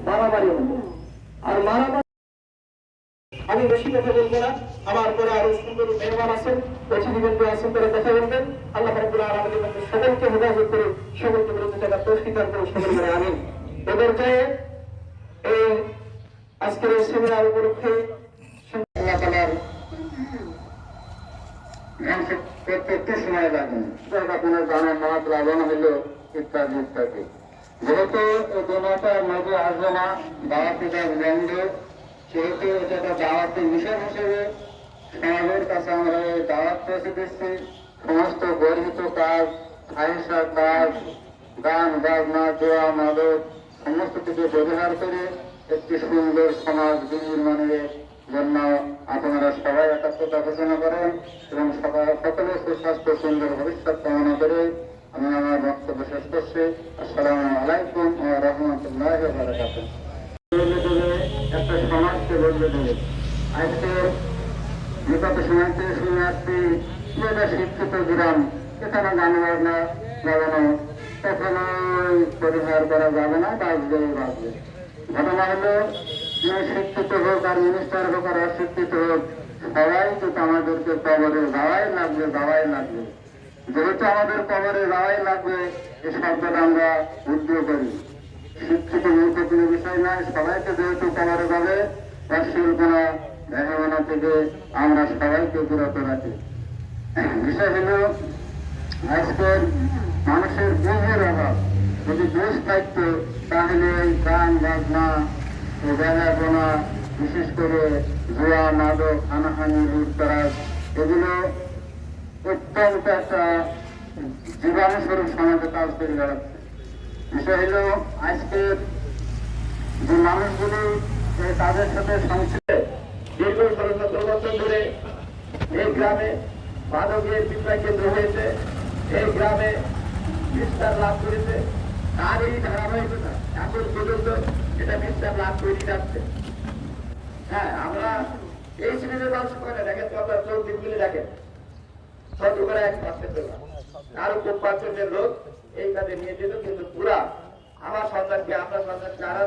মারামারি হতো। আর মারামারি আমি বেশি কথা বলবো না, আমার পরে আরো সুন্দর মেহমান আছেন, অতিথিবৃন্দ আছেন, তারা কথা বলবেন। আল্লাহ রাব্বুল আলামিন আমাদের সকলকে হেদায়েত করে, সকলকে বিরুদ্ধে থাকা তৌফিক দান করে, সকল বলে আমিন। এ পর্যায়ে এই আজকের এই সেমিনার উপলক্ষে আল্লাহ তাআলার প্রত্যেকটি সময় লাগেন, কোনো গানের মাত লাগানো হলো ইত্যাদি ইত্যাদি। যেহেতু এই দুটার মধ্যে আসবে না দাওয়াতি বন্ধ, সেহেতু এটা দাওয়াতের বিষয় হিসেবে সমাজের কাছে আমরা এই দাওয়াত পৌঁছে দিচ্ছি। সমস্ত গর্হিত কাজ, আইসার কাজ, গান বাজনা, দোয়া মাদক সমস্ত কিছু ব্যবহার করে একটি সুন্দর সমাজ নির্মাণের জন্য আপনারা সবাই একাত্মতা ঘোষণা করেন এবং সকলে সুস্বাস্থ্য সুন্দর ভবিষ্যৎ কামনা করে আমি আমার বক্তব্য শেষ করছি। আসসালামু আলাইকুম ওয়া রাহমাতুল্লাহি ওয়া বারাকাতুহু। একটা সমাজকে বদলে দেবে। আজকে বিগত সময় থেকে শুনে আসছি যে শিক্ষিত গ্রাম, এখানে গান বাজনা লাগানো কখনোই পরিহার করা যাবে না, বাঁচবে বাঁচবে। ঘটনা হলো যে শিক্ষিত হোক আর মিনিস্টার হোক আর অশিক্ষিত হোক, সবাই কিন্তু আমাদেরকে কবরে যাওয়াই লাগবে, যাওয়াই লাগবে। যেহেতু আমাদের কবরে যাওয়াই লাগবে, এই শব্দটা আমরা উদ্যোগ করি। শিক্ষিত মূর্খ কোনো বিষয় নয়, সবাইকে যেহেতু কবরে যাবে, অশ্লীলপনা ভেঙামনা থেকে আমরা সবাইকে বিরত রাখি। বিষয় হল আজকের মানুষের বুঝের অভাব। যদি বুঝ থাকতো তাহলে এই গান বাজনা, বেহাপনা, বিশেষ করে জুয়া মাদক হানাহানি লুটতরাজ এগুলো অত্যন্ত একটা জীবাণুস্বরূপ সমাজে কাজ করে বেড়াচ্ছে। বিষয় হল আজকের যে মানুষগুলি তাদের সাথে সংশ্লিষ্ট দীর্ঘ 17 বছর ধরে এই গ্রামে মাদকের বিক্রয় কেন্দ্র হয়েছে, এই গ্রামে বিস্তার লাভ করেছে, তার এই ধারাবাহিকতা এখন পর্যন্ত এটা বিস্তার লাভ করে যাচ্ছে। হ্যাঁ, আমরা এই শ্রেণীর মানুষ করে দেখেন তো, আপনার চোখ দিকগুলি দেখেন, শতকরা 1% আরো খুব পার্সেন্টের লোক এই কাজে নিয়ে যেত। কিন্তু পুরা আমার সন্তানকে, আপনার সন্তানকে, আর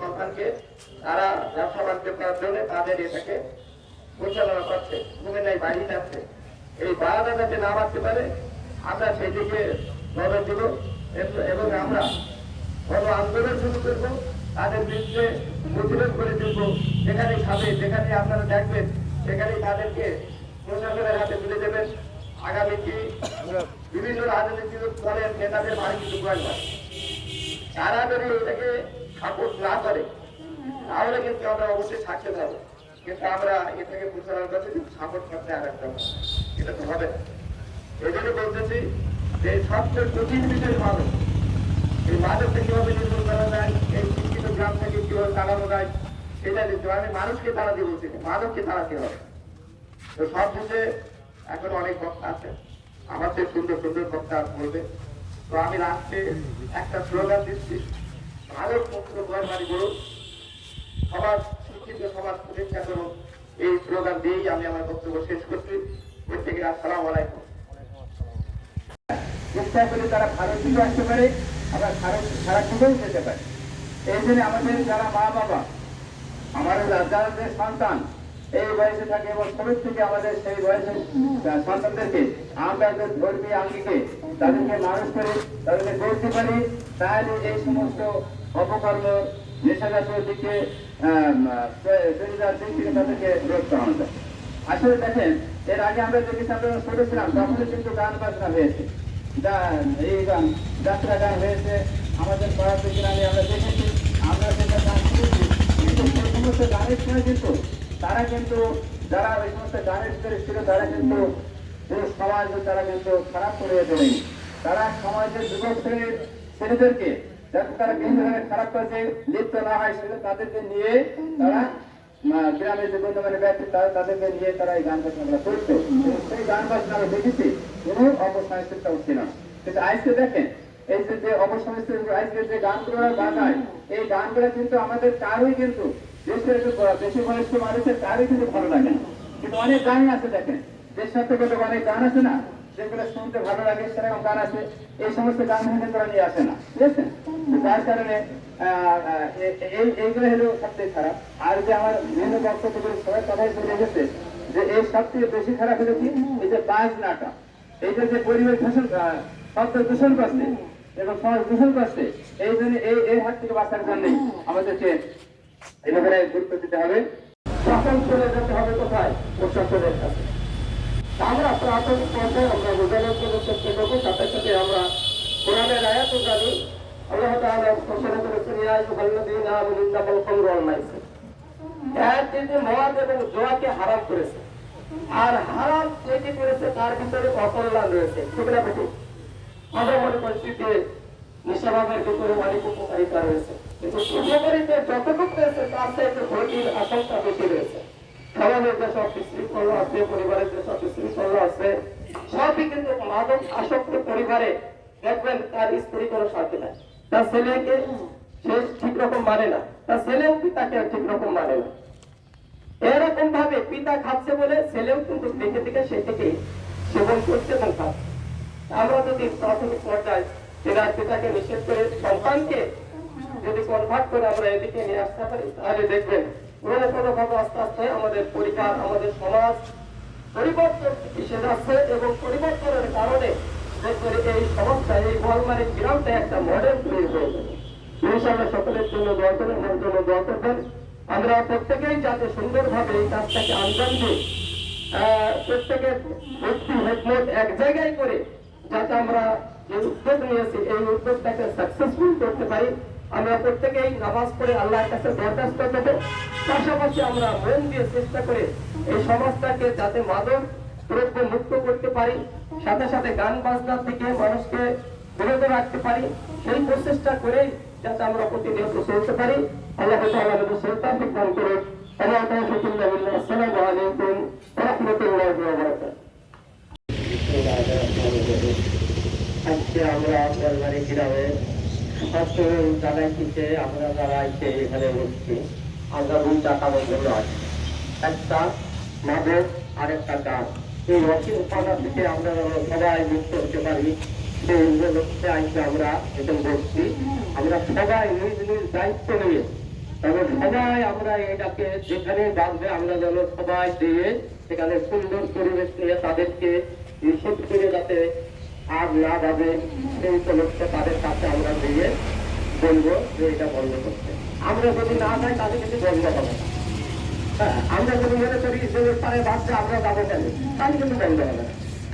সন্তানকে তারা ব্যবসা বাণিজ্য করার জন্য তাদের এটাকে পরিচালনা করছে, ঘুমে নাই বাড়ি যাচ্ছে। এই বাড়াটা যাতে না বাড়তে পারে আমরা সেই দিকে নজর দিব এবং আমরা বড় আন্দোলন শুরু করবো, তাদের বিরুদ্ধে প্রতিরোধ করে তুলবো। যেখানে খাবে, যেখানে আপনারা দেখবেন, সেখানেই তাদেরকে প্রশাসনের হাতে তুলে দেবেন। আগামী কি বিভিন্ন রাজনৈতিক দলের নেতাদের বাড়ি কিন্তু তারা যদি এটাকে সাপোর্ট না করে তাহলে কিন্তু আমরা অবশ্যই থাকতে পারবো। কিন্তু আমরা এটাকে প্রচারণ করছি সাপোর্ট করতে আর একটা, এটা তো হবে না। এই জন্য বলতেছি যে সবচেয়ে কঠিন বিষয় মাদক। এই মাদকটা কিভাবে নির্মূল করা যায়, এই শিক্ষিত গ্রাম থেকে কিভাবে তাড়ানো যায়, সেটা দিতে আমি মানুষকে তাড়াতে বলছি, মাদককে তাড়াতে হবে। তো সব দেশে এখন অনেক বক্তা আছে, আমার চেয়ে সুন্দর সুন্দর বক্তা বলবে। তো আমি লাস্টে একটা স্লোগান দিচ্ছি, ভারত মুক্ত বাড়ি গড়ুন, সমাজ শিক্ষিত সমাজ প্রতিষ্ঠা করুন। এই স্লোগান দিয়েই আমি আমার বক্তব্য শেষ করছি। প্রত্যেকে আসসালামু আলাইকুম। চেষ্টা করে তারা ভারত থেকে আসতে পারে, আবার সারা যুগেও যেতে পারে। এই জন্য আমাদের যারা মা বাবা, আমাদের যারা সন্তান এই বয়সে থাকে এবং ছোট থেকে আমাদের সেই বয়সের সন্তানদেরকে আমরা ধর্মীয় আঙ্গিকে তাদেরকে মানুষ করে তাদেরকে করতে পারি, তাহলে এই সমস্ত অপকর্ম নেশাজাতীয় দিকে তাদেরকে রোধ করানো যায়। আসলে দেখেন, এর আগে আমরা দেখেছি, আমরা ছোট ছিলাম তখনই কিন্তু গান বাজনা হয়েছে, এই গান যাত্রা গান হয়েছে আমাদের পাড়াতে গ্রামে আমরা দেখেছি, আমরা সেটা গান শুনেছি। কিন্তু সেই সমস্ত গানের সময় কিন্তু তারা কিন্তু যারা ওই সমস্ত গানের ভিতরে ছিল তারা কিন্তু সমাজ তারা কিন্তু খারাপ করে দেয়নি। তারা সমাজের যুবক ছেলেদেরকে যাতে তারা বিভিন্ন ধরনের খারাপ কাজে লিপ্ত না হয়, সেটা তাদেরকে নিয়ে তারা গ্রামের যে গণ্যমান্য ব্যক্তি তাদেরকে নিয়ে তারা এই গান বাজনা করতো। সেই গান বাজনা আমরা দেখেছি, কোনো অপসংস্কৃত ছিল না। কিন্তু আজকে দেখেন, এই যে অপসংস্কৃত আজকে যে গানগুলো বাজায়, এই গানগুলো কিন্তু আমাদের কারোই কিন্তু দেশের বেশি বয়স্ক মানুষের কারোই কিন্তু ভালো লাগে না। কিন্তু অনেক গান আছে, দেখেন দেশাত্মকতা অনেক গান আছে না, যেগুলো শুনতে ভালো লাগে, সেরকম গান আছে। এই সমস্ত গান কিন্তু তারা নিয়ে আসে না, ঠিক আছে? যার কারণে এইগুলো হলো সবচেয়ে খারাপ। আর যে আমার বিভিন্ন বক্তব্যগুলো সবাই কথাই চলে গেছে যে এর সবথেকে বেশি খারাপ হলো কি, এই যে বাজনাটা, এইটা যে পরিবেশ দূষণ, শব্দ দূষণ করছে এবং সমাজ দূষণ করছে। এই জন্য এই হাত থেকে বাঁচার জন্য আমাদেরকে এই ব্যাপারে গুরুত্ব দিতে হবে। তখন চলে যেতে হবে কোথায়? প্রশাসনের কাছে। আমরা প্রাথমিক পর্যায়ে আমরা বোঝানোর জন্য চেষ্টা করবো, সাথে সাথে আমরা কোরআনের আয়াতও জানি। আল্লাহ তাআলা ঘোষণা করেছেন, ইয়া আইয়ুহাল্লাযীনা আমানু ইন্নামাল খামরু ওয়াল মাইসির। এর যে মদ এবং জুয়াকে হারাম করেছে, আর হারাম যেটি করেছে তার ভিতরে অকল্যাণ রয়েছে। ঠিক না বেটি? আমরা মনে করছি যে নিশাভাবের ভিতরে অনেক উপকারিতা রয়েছে, কিন্তু উপকারিতা যতটুকু রয়েছে তার চাইতে ক্ষতির আশঙ্কা বেশি রয়েছে। সমাজের যেসব বিশৃঙ্খলা আছে, পরিবারের যেসব বিশৃঙ্খলা আছে, সবই কিন্তু মাদক আসক্ত পরিবারে দেখবেন তার স্ত্রী কোনো শান্তি নাই, তার ছেলেকে সে ঠিক রকম মানে না, তার ছেলেও পিতাকে ঠিক রকম মানে না। এরকম ভাবে পিতা খাচ্ছে বলে ছেলেও কিন্তু দেখে দেখে সেটিকে সেবন করছে এবং খাচ্ছে। আমরা যদি প্রাথমিক পর্যায়ে পিতাকে নিষেধ করে সন্তানকে যদি কনভার্ট করে আমরা এদিকে নিয়ে আসতে পারি, তাহলে দেখবেন কোনো ভাবে আস্তে আস্তে আমাদের পরিবার, আমাদের সমাজ পরিবর্তন এসে যাচ্ছে এবং পরিবর্তনের কারণে দেখবেন এই সমস্যা, এই গোয়ালমারির গ্রামটা একটা মডেল তৈরি হয়ে যাবে। ইনশাআল্লাহ সকলের জন্য দোয়া করেন, আমার জন্য দোয়া করবেন। আমরা প্রত্যেকেই যাতে সুন্দরভাবে এই কাজটাকে আঞ্জাম দিই, প্রত্যেকের ভক্তি হেকমত এক জায়গায় করে যাতে আমরা যে উদ্যোগ নিয়েছি এই উদ্যোগটাকে সাকসেসফুল করতে পারি। আমরা প্রত্যেকেই নামাজ পড়ে আল্লাহর কাছে দরখাস্ত করব, পাশাপাশি আমরা মন দিয়ে চেষ্টা করে এই সমাজটাকে যাতে মাদক দ্রব্য মুক্ত করতে পারি, সাথে সাথে গান বাজনার থেকে মানুষকে বিরত রাখতে পারি, সেই প্রচেষ্টা করেই যাতে আমরা প্রতিনিয়ত চলতে পারি। আল্লাহ তাআলা আমাদের সৌভাগ্য দান করুন। আসসালামু আলাইকুম ওয়া রাহমাতুল্লাহি ওয়া বারাকাতুহু। আজকে আমরা গোয়ালমারি গ্রামে সকল জায়গায় থেকে আমরা যারা এখানে বসছি, আমরা দুইটা কাজের জন্য আছি, একটা মাদক আর একটা গান। এই অসীম উপাদান থেকে আমরা সবাই মুক্ত হতে পারি, সেই লক্ষ্যে আজকে আমরা এখানে বসছি। আমরা সবাই নিজ নিজ দায়িত্ব নিয়ে তবে সবাই আমরা এটাকে যেখানে বাঁধবে আমরা যেন সবাই দিয়ে সেখানে সুন্দর পরিবেশ নিয়ে তাদেরকে নিষেধ করে যাতে আর না বাঁধে সেই উপলক্ষে তাদের কাছে আমরা দিয়ে বলবো যে এটা বন্ধ করতে। আমরা যদি না যাই তাদের কিছু বন্ধ হবে না। হ্যাঁ, আমরা যদি মনে করি যে পারে বাঁধতে আমরা যাবো কেন, তাহলে কিন্তু বন্ধ হবে না।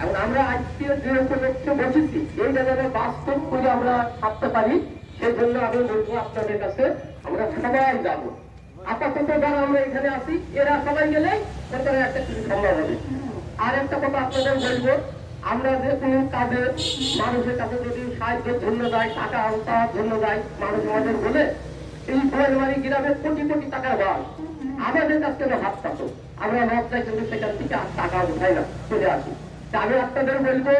এখন আমরা আজকে যে উপলক্ষে বসেছি এইটা যেন বাস্তব করে আমরা থাকতে পারি, সেই জন্য আমি বলবো আপনাদের কাছে আমরা সবাই যাবো। আপাতত যারা আমরা এখানে আছি এরা সবাই গেলে সরকারের একটা কিছু সম্ভব হবে। আর একটা কথা আপনাদের বলবো, আমরা যে কোনো কাজে মানুষের কাছে যদি সাহায্যের জন্য যাই, টাকা পাওয়ার জন্য যাই, মানুষ আমাদের বলে এই গোয়ালমারি গ্রামের কোটি কোটি টাকার বাস আমাদের কাছ থেকে হাত পাতো, আমরা লজ্জায় কিন্তু সেখান থেকে আর টাকা উঠাই না, চলে আসি। আমি আপনাদের বলবো,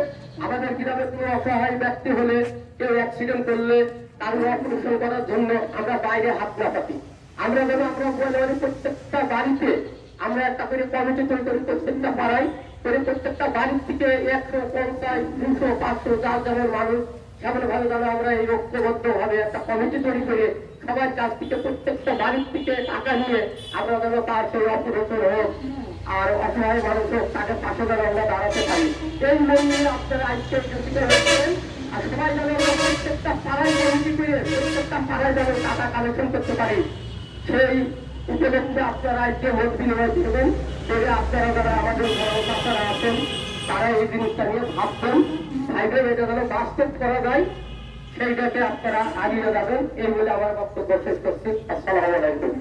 আমাদের গ্রামে কোনো অসহায় ব্যক্তি হলে, কেউ অ্যাক্সিডেন্ট করলে তার অপারেশন করার জন্য আমরা বাইরে হাত না পাতি। আমরা যেন আমরা গোয়ালমারি প্রত্যেকটা বাড়িতে আমরা একটা করে কমিটি তৈরি করি, প্রত্যেকটা পাড়ায় করে প্রত্যেকটা বাড়ির থেকে 150, 200, 500 যার যেমন মানুষ এমন ভাবে যেন আমরা এই ঐক্যবদ্ধ ভাবে একটা কমিটি তৈরি করে সবার কাছ থেকে প্রত্যেকটা বাড়ির থেকে টাকা নিয়ে আমরা যেন তার সেই অপারেশন হোক আর অসহায় মানুষ হোক তাকে পাশে যেন আমরা দাঁড়াতে পারি। এই মনে আপনারা আজকে উপস্থিত হয়েছেন। আর সবাই যেন আমরা প্রত্যেকটা পাড়ায় কমিটি করে প্রত্যেকটা পাড়ায় যেন টাকা কালেকশন করতে পারি, সেই উপলক্ষে আপনারা আজকে ভোট বিনিময় করবেন। তবে আপনারা যারা আমাদের আপনারা আছেন তারা এই জিনিসটা নিয়ে ভাবছেন, ভাইবে এটা যেন বাস্তব করা যায় সেইটাকে আপনারা আগিয়ে যাবেন। এই বলে আমার বক্তব্য শেষ করছি। আসসালামু আলাইকুম।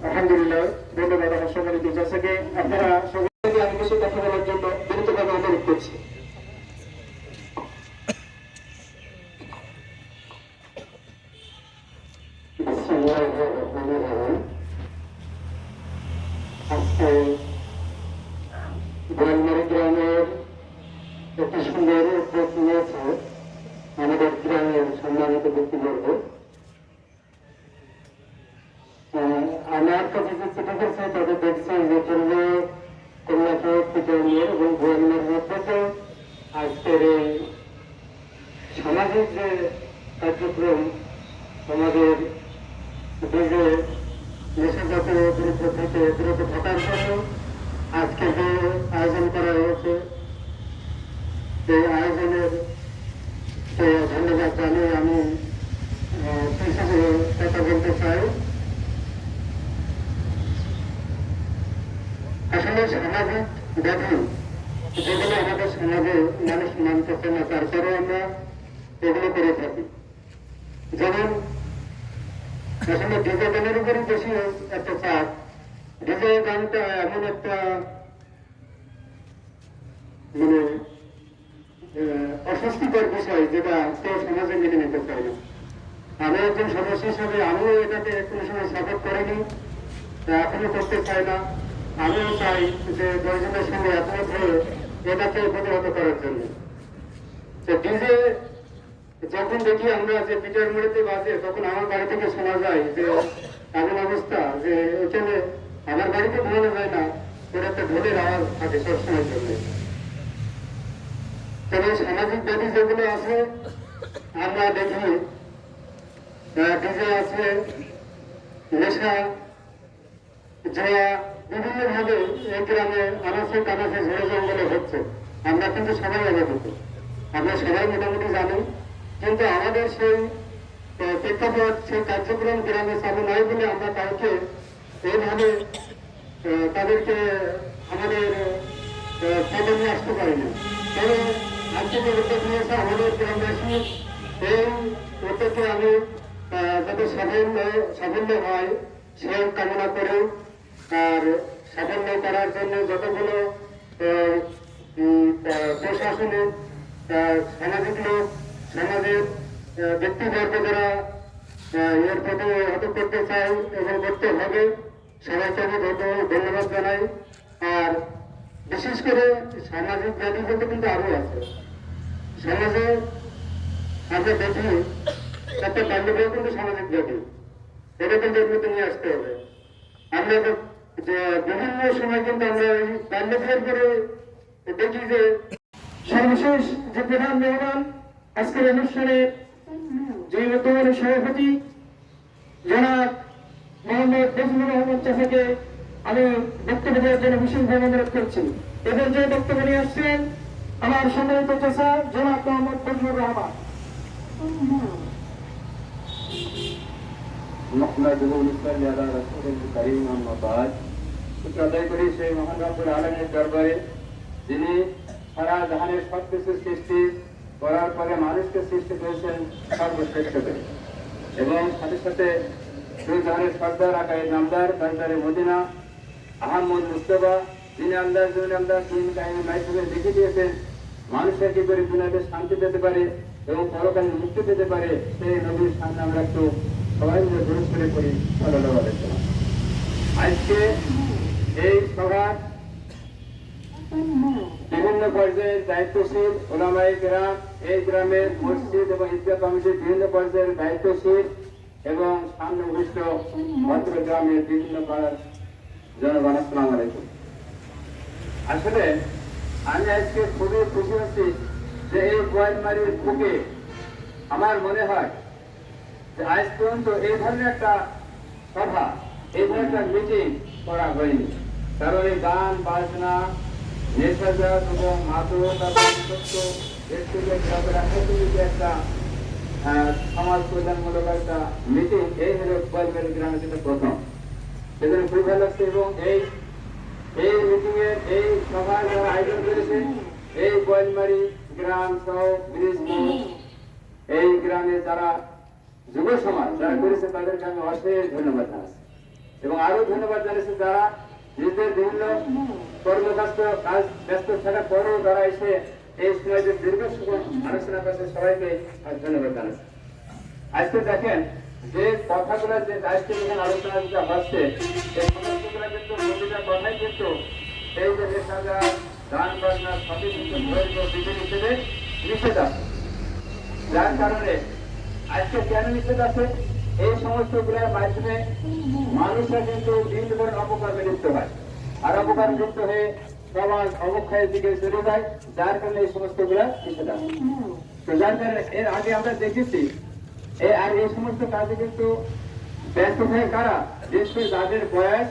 আলহামদুলিল্লাহ, ধন্যবাদ আমার সম্মানিত চাচাকে। আপনারা সবাই আমি কিছু কথা বলার জন্য বিনীতভাবে অনুরোধ করছি। আজকে গোয়ালমারি গ্রামের একটি সুন্দর উদ্যোগ নিয়েছে আমাদের গ্রামের সম্মানিত ব্যক্তিবর্গ। আমার কাছে যে চিঠি করছে তাদের দেখছি যে কন্যাকে পিটিয়ে এবং গোয়ালমারির মধ্যে আজকের এই সামাজিক যে কার্যক্রম সমাজের দিকে নেশাজাত দ্রব্য থেকে বিরত থাকার জন্য আজকে যে আয়োজন করা হয়েছে এই আয়োজনের ধন্যবাদ জানিয়ে আমি হিসাবে কথা বলতে চাই। আসলে সামাজিক ব্যাধি যেগুলো আমাদের সমাজে মানুষ মানতেছে না, তারপরে আমরা এগুলো করে থাকি। যেমন আসলে ডিজে গানের উপরই বেশি একটা চাপ। ডিজে গানটা এমন একটা মানে অস্বস্তিকর বিষয় যেটা কেউ সমাজে মেনে নিতে চায় না। আমি একজন সদস্য হিসাবে আমিও এটাকে কোনো সময় সাপোর্ট করিনি, এখনো করতে চাই না। আমিও চাই যে দশজনের সঙ্গে একমত হয়ে এটাকে প্রতিহত করার জন্য। তো ডিজে যখন দেখি আমরা যে পিটার মুড়িতে বাজে, তখন আমার বাড়ি থেকে শোনা যায় যে এমন অবস্থা যে এখানে আমার বাড়িতে ঘুমানো যায় না, ওর একটা ঢোলের আওয়াজ থাকে সবসময়ের জন্য। তবে সামাজিক ব্যাধি যেগুলো আছে আমরা দেখি ডিজে আছে, নেশা, জয়া, বিভিন্নভাবে এই গ্রামে আনাচে কানাচে ঝড়ে জঙ্গলে হচ্ছে। আমরা কিন্তু সবাই অবগত, আমরা সবাই মোটামুটি জানি, কিন্তু আমাদের সেই প্রেক্ষাপট সেই কার্যক্রম গ্রামে চালু নাই বলে আমরা কাউকে এইভাবে তাদেরকে আমাদের পদে নিয়ে আসতে পারি না। তবে আজকে যে উদ্যোগ নিয়েছে আমাদের গ্রামবাসী, এই উদ্যোগে আমি যাতে সাফল্য হয় সে কামনা করি। আর সাফল্য করার জন্য যতগুলো প্রশাসনিক সামাজিক লোক, সমাজের ব্যক্তিবর্গ যারা এর প্রতি হত করতে চাই এবং করতে হবে, সবাইকে আমি ধন্যবাদ জানাই। আর বিশেষ করে সামাজিক ব্যাধি বলতে কিন্তু আরো আছে সমাজে। আমরা দেখি একটা বাল্যবিবাহ কিন্তু সামাজিক ব্যাধি, এটা কিন্তু এর মধ্যে নিয়ে আসতে হবে। আমরা যে বিভিন্ন সময় কিন্তু আমরা এই বাল্যবিবাহের করে দেখি যে সর্বশেষ যে প্রধান মেহমান আজকের অনুষ্ঠানে যে বর্তমানে সভাপতি জনাব মোহাম্মদ ফজলুর রহমান চাচাকে আমি বক্তব্য দেওয়ার জন্য বিশেষভাবে অনুরোধ করছি। এদের যে বক্তব্য নিয়ে আসছেন আমার সম্মানিত চাচা জনাব মোহাম্মদ ফজলুর রহমান। আদায় করি সেই মহান রব্বুল আলামিনের দরবারে, যিনি সারা জাহানের সবকিছু সৃষ্টি করার পরে মানুষকে সৃষ্টি করেছেন সর্বশ্রেষ্ঠ করে, এবং সাথে সাথে দুই জাহানের সর্দার আকারে নামদার সর্দারে মদিনা আহমদ মুস্তফা, যিনি আল্লাহ তিন কাহিনী মাধ্যমে লিখে দিয়েছেন মানুষের কি করে দুনিয়াতে শান্তি পেতে পারে এবং পরকালে মুক্তি পেতে পারে, সেই নবীর সামনে আমরা একটু সবাই মিলে দূর করে করি সাল্লাল্লাহু আলাইহি ওয়াসাল্লাম। আজকে এই সভার বিভিন্ন পর্যায়ের দায়িত্বশীল ওলামায়ে কেরাম, এই গ্রামের মসজিদ এবং ঈদগাহ কমিটির বিভিন্ন পর্যায়ের দায়িত্বশীল এবং সামনে উপস্থিত ভদ্র গ্রামের বিভিন্ন পাড়ার জনগণ, আসসালামু আলাইকুম। আসলে আমি আজকে খুবই খুশি হচ্ছি যে এই গোয়ালমারির বুকে আমার মনে হয় যে আজ পর্যন্ত এই ধরনের একটা সভা, এই ধরনের একটা মিটিং করা হয়নি। কারণ এই গান বাজনা, নেশাজাত এবং মাদক একটা সমাজ কল্যাণমূলক একটা মিটিং, এই হলো গোয়ালমারি গ্রামের জন্য প্রথম। সেজন্য খুব ভালো লাগছে। এবং এই মিটিং এর এই সভার যারা আয়োজন করেছেন, এই গোয়ালমারি গ্রাম সহ ব্রিজপুর এই গ্রামে যারা যুব সমাজ যারা করেছে তাদেরকে আমি অশেষ ধন্যবাদ জানাচ্ছি। এবং আরো ধন্যবাদ জানাচ্ছি যারা নিজেদের বিভিন্ন কর্মব্যস্ত কাজ ব্যস্ত থাকার পরেও যারা এসে এই সময় যে দীর্ঘ আলোচনা করছে, সবাইকে ধন্যবাদ জানাচ্ছি। আজকে দেখেন যে কথাগুলো যে আজকে যেখানে আলোচনা হচ্ছে, এই কথাগুলো কিন্তু প্রতিটা কথাই কিন্তু এই যে নেশাজা গান বাজনা সবই কিন্তু বিধি হিসেবে নিষেধ আছে। যার কারণে আজকে কেন নিষেধ আছে, এই সমস্ত গুলোর মাধ্যমে মানুষরা কিন্তু বিভিন্ন ধরনের অপকর্মে লিপ্ত হয়, আর অপকর্ম লিপ্ত হয়ে সমাজ অবক্ষয়ের দিকে চলে যায়। যার কারণে এই সমস্ত গুলা নিষেধ আছে। তো যার কারণে এর আগে আমরা দেখেছি আর এই সমস্ত কাজে কিন্তু ব্যস্ত থাকে কারা? বিশেষ করে যাদের বয়স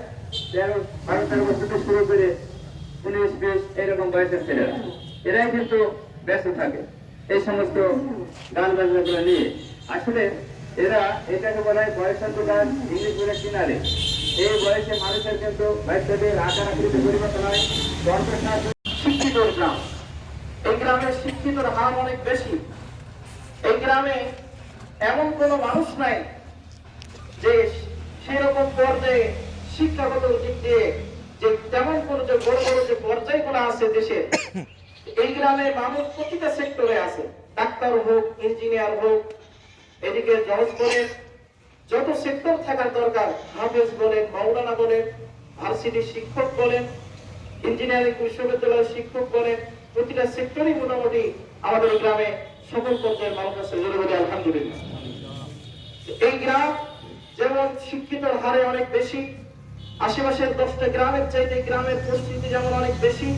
13-12 বছর থেকে শুরু করে 19-20 এরকম বয়সের ছেলেরা, এরাই কিন্তু ব্যস্ত থাকে এই সমস্ত গান বাজনাগুলো নিয়ে। আসলে এরা এটাকে বলা হয় বয়সন্তকার ইংলিশ বলে কিনারে। এই বয়সে মানুষের কিন্তু বাচ্চাদের আকার আকৃতি পরিবর্তন হয়। শিক্ষিত গ্রাম, এই গ্রামের শিক্ষিতর হার অনেক বেশি। এই গ্রামে এমন কোনো মানুষ নাই যে সেরকম পর্যায়ে শিক্ষাগত দিক দিয়ে যে তেমন কোনো যে বড় বড় যে পর্যায়গুলো আছে দেশের, এই গ্রামে মানুষ প্রতিটা সেক্টরে আছে। ডাক্তার হোক, ইঞ্জিনিয়ার হোক, এদিকে জজ বলেন, যত সেক্টর থাকার দরকার, হাফেজ বলেন, মাওলানা বলেন, ভার্সিটির শিক্ষক বলেন, ইঞ্জিনিয়ারিং বিশ্ববিদ্যালয়ের শিক্ষক বলেন, প্রতিটা সেক্টরই মোটামুটি আমাদের এই গ্রামে সকল পর্যায়ের মানুষ আছে। আলহামদুলিল্লাহ। এই গ্রাম যেমন শিক্ষিতর হারে অনেক বেশি, আশেপাশের 10টা গ্রামের চাইতে গ্রামের পরিস্থিতি যেমন অনেক বেশি,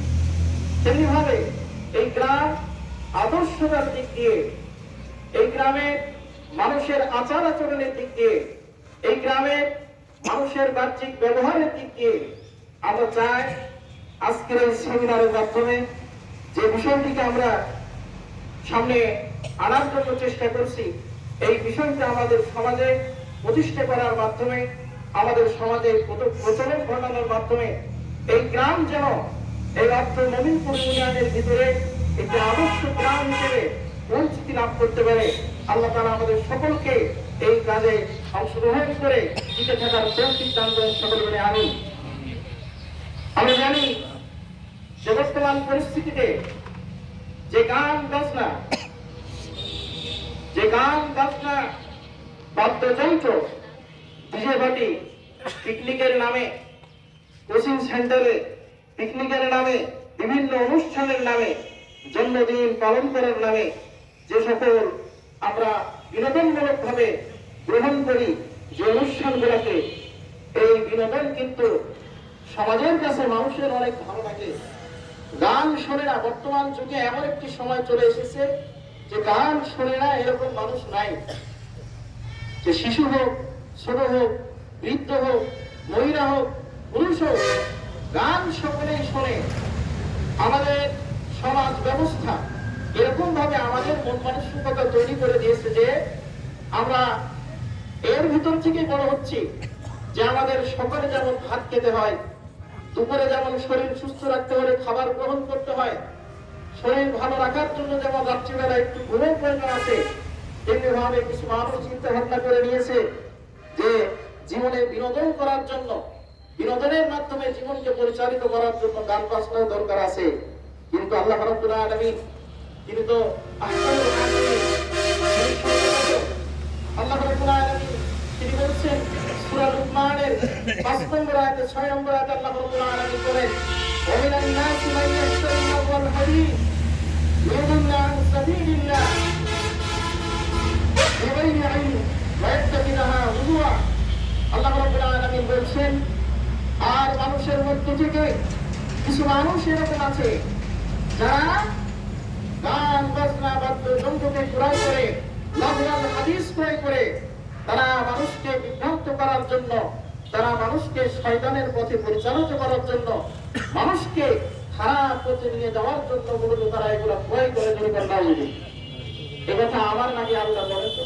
তেমনি ভাবে এই গ্রাম আদর্শতার দিক দিয়ে, এই গ্রামের মানুষের আচার আচরণের দিক দিয়ে, এই গ্রামের মানুষের বাহ্যিক ব্যবহারের দিক দিয়ে আমরা চাই আজকের এই সেমিনারের মাধ্যমে যে বিষয়টিকে আমরা সামনে আনার জন্য চেষ্টা করছি, এই বিষয়টা আমাদের সমাজে প্রতিষ্ঠা করার মাধ্যমে, আমাদের সমাজে প্রচলন ঘটানোর মাধ্যমে এই গ্রাম যেন এই রাজ্য নবীনপুর ইউনিয়নের ভিতরে একটি আদর্শ গ্রাম হিসেবে পরিচিতি লাভ করতে পারে। আল্লাহ তাআলা আমাদের সকলকে এই কাজে অংশগ্রহণ করে টিকে থাকার তৌফিক দান করেন। সকলে বলে আমিন। আমরা জানি যে বর্তমান পরিস্থিতিতে যে গান বাজনা বাদ্যযন্ত্র, ডিজে পার্টি, পিকনিকের নামে, কোচিং সেন্টারে পিকনিকের নামে, বিভিন্ন অনুষ্ঠানের নামে, জন্মদিন পালন করার নামে যে সকল আমরা বিনোদনমূলক ভাবে গ্রহণ করি যে অনুষ্ঠানগুলোকে, এই বিনোদন কিন্তু সমাজের কাছে মানুষের অনেক ভালো লাগে। গান শোনে না, বর্তমান যুগে এমন একটি সময় চলে এসেছে যে গান শোনে না এরকম মানুষ নাই। যে শিশু হোক, ছোট হোক, বৃদ্ধ হোক, মহিলা হোক, পুরুষ হোক, গান সকলেই শোনে। আমাদের সমাজ ব্যবস্থা এরকম ভাবে আমাদের মন মানসিকতা তৈরি করে দিয়েছে যে আমরা এর ভিতর থেকে বড় হচ্ছি যে আমাদের সকালে যেমন ভাত খেতে হয়, দুপুরে যেমন শরীর সুস্থ রাখতে হলে খাবার গ্রহণ করতে হয়, শরীর ভালো রাখার জন্য যেমন রাত্রিবেলা একটু ঘুমের প্রয়োজন আছে, তেমনি ভাবে কিছু মানুষ চিন্তা ভাবনা করে নিয়েছে যে জীবনে বিনোদন করার জন্য, বিনোদনের মাধ্যমে জীবনকে পরিচালিত করার জন্য গান বাজনার দরকার আছে। কিন্তু আল্লাহ রাব্বুল আলামিন তিনি তো আহসানুল হাকিমিন, আল্লাহ রাব্বুল আলামিন তিনি বলছেন সূরা লুকমানের 5 নম্বর আয়াতে 6 নম্বর আয়াতে আল্লাহ রাব্বুল আলামিন বলেন, ওয়া মিনান নাসি মান ইয়াশতারি লাহওয়াল হাদীস ইউদিল্লু আন সাবিলিল্লাহ বিগাইরি ইলম ওয়া ইয়াত্তাখিযুহা হুজুয়া। আল্লাহ রাব্বুল আলামিন বলছেন, আর মানুষের মধ্য থেকে কিছু মানুষ এরকম আছে যারা গান বাজনা বাদ্যযন্ত্রকে ক্রয় করে, লাহওয়াল হাদিস ক্রয় করে, তারা মানুষকে বিভ্রান্ত করার জন্য, তারা মানুষকে শয়তানের পথে পরিচালিত করার জন্য, মানুষকে খারাপ পথে নিয়ে যাওয়ার জন্য মূলত তারা এগুলো ক্রয় করে জনগণ। এ কথা আমার নাকি আল্লাহ বলেন তো?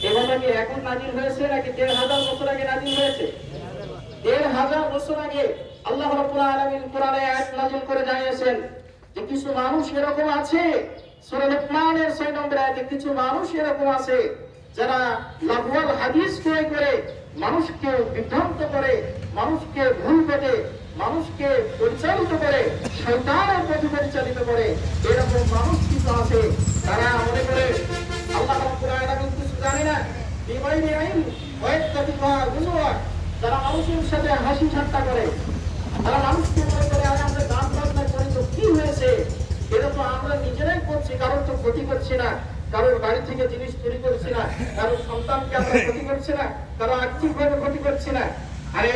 এ কথা কি এখন নাজিল হয়েছে নাকি 1500 বছর আগে নাজিল হয়েছে? 1500 বছর আগে আল্লাহ রাব্বুল আলামিন কোরআনে আয়াত নাজিল করে জানিয়েছেন যে কিছু মানুষ এরকম আছে, সূরা লুকমানের 6 নম্বর আয়াতে কিছু মানুষ এরকম আছে যারা লাহওয়াল হাদিস ক্রয় করে মানুষকে বিভ্রান্ত করে, মানুষকে ভুল পথে, মানুষকে পরিচালিত করে, শয়তানের পথে পরিচালিত করে। এরকম মানুষ কিছু আছে, তারা মনে করে আল্লাহ রাব্বুল আলামিন কিছু জানে না, বিগাইরি ইলম ওয়া ইয়াত্তাখিযুহা হুজুয়া। যারা মানুষের সাথে হাসি ঠাট্টা করে, তারা মানুষকে মনে করে আরে আমরা গান বাজনা করি তো কি হয়েছে, এটা তো আমরা নিজেরাই করছি, কারোর তো ক্ষতি করছি না, কারোর বাড়ি থেকে জিনিস চুরি করছি না, কারোর সন্তানকে আমরা ক্ষতি করছি না, কারো আর্থিকভাবে ক্ষতি করছি না। আরে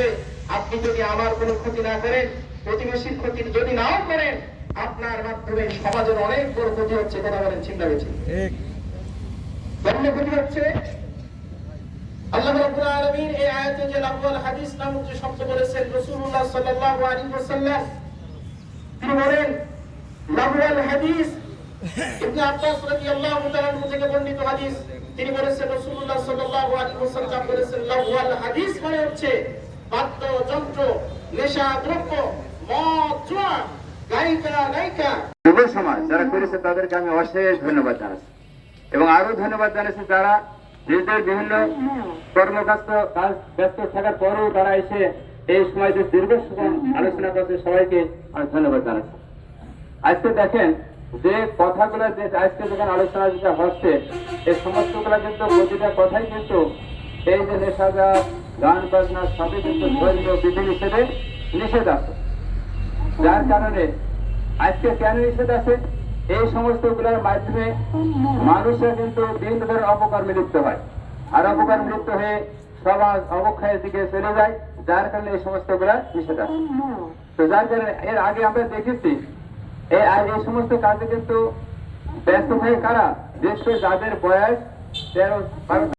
আপনি যদি আমার কোনো ক্ষতি না করেন, প্রতিবেশীর ক্ষতি যদি নাও করেন, আপনার মাধ্যমে সমাজের অনেক বড় ক্ষতি হচ্ছে। কথা বলেন ঠিক না বেঠিক? অন্য ক্ষতি হচ্ছে আল্লাহ রাব্বুল আলামিন এই আয়াতে যে লাহওয়াল হাদিস নামক যে শব্দ বলেছেন রাসূলুল্লাহ সাল্লাল্লাহু আলাইহি ওয়াসাল্লাম তিনি বলেন লাহওয়াল হাদিস ইবনে আব্বাস রাদিয়াল্লাহু তাআলা আনহু থেকে বর্ণিত হাদিস তিনি বলেছেন রাসূলুল্লাহ সাল্লাল্লাহু আলাইহি ওয়াসাল্লাম বলেছেন লাহওয়াল হাদিস মানে হচ্ছে বাদ্যযন্ত্র নেশা দ্রব্য মদ জুয়া গায়িকা নায়িকা। যুব সমাজ যারা করেছে তাদেরকে আমি অশেষ ধন্যবাদ জানাচ্ছি এবং আরো ধন্যবাদ জানাচ্ছি যারা নিজেদের বিভিন্ন কর্মব্যস্ত কাজ ব্যস্ত থাকার পরেও তারা এসে এই সময় যে দীর্ঘক্ষণ আলোচনা করছে সবাইকে আমি ধন্যবাদ জানাচ্ছি। আজকে দেখেন যে কথাগুলো যে আজকে যখন আলোচনা যেটা হচ্ছে এই সমস্তগুলো কিন্তু প্রতিটা কথাই কিন্তু এই যে নেশাজা গান বাজনা সবই কিন্তু ধর্মীয় বিধি নিষেধে নিষেধ আছে। যার কারণে আজকে কেন নিষেধ আছে এই সমস্ত গুলোর মাধ্যমে মানুষের কিন্তু বিভিন্ন ধরনের অপকর্মে লিপ্ত হয় আর অপকর্মে লিপ্ত হয়ে সমাজ অবক্ষয়ের দিকে চলে যায় যার কারণে এই সমস্ত গুলা নিষেধ আছে। তো যার কারণে এর আগে আমরা দেখেছি এই সমস্ত কাজে কিন্তু ব্যস্ত হয়ে কারা বিশেষ করে যাদের বয়স 13-12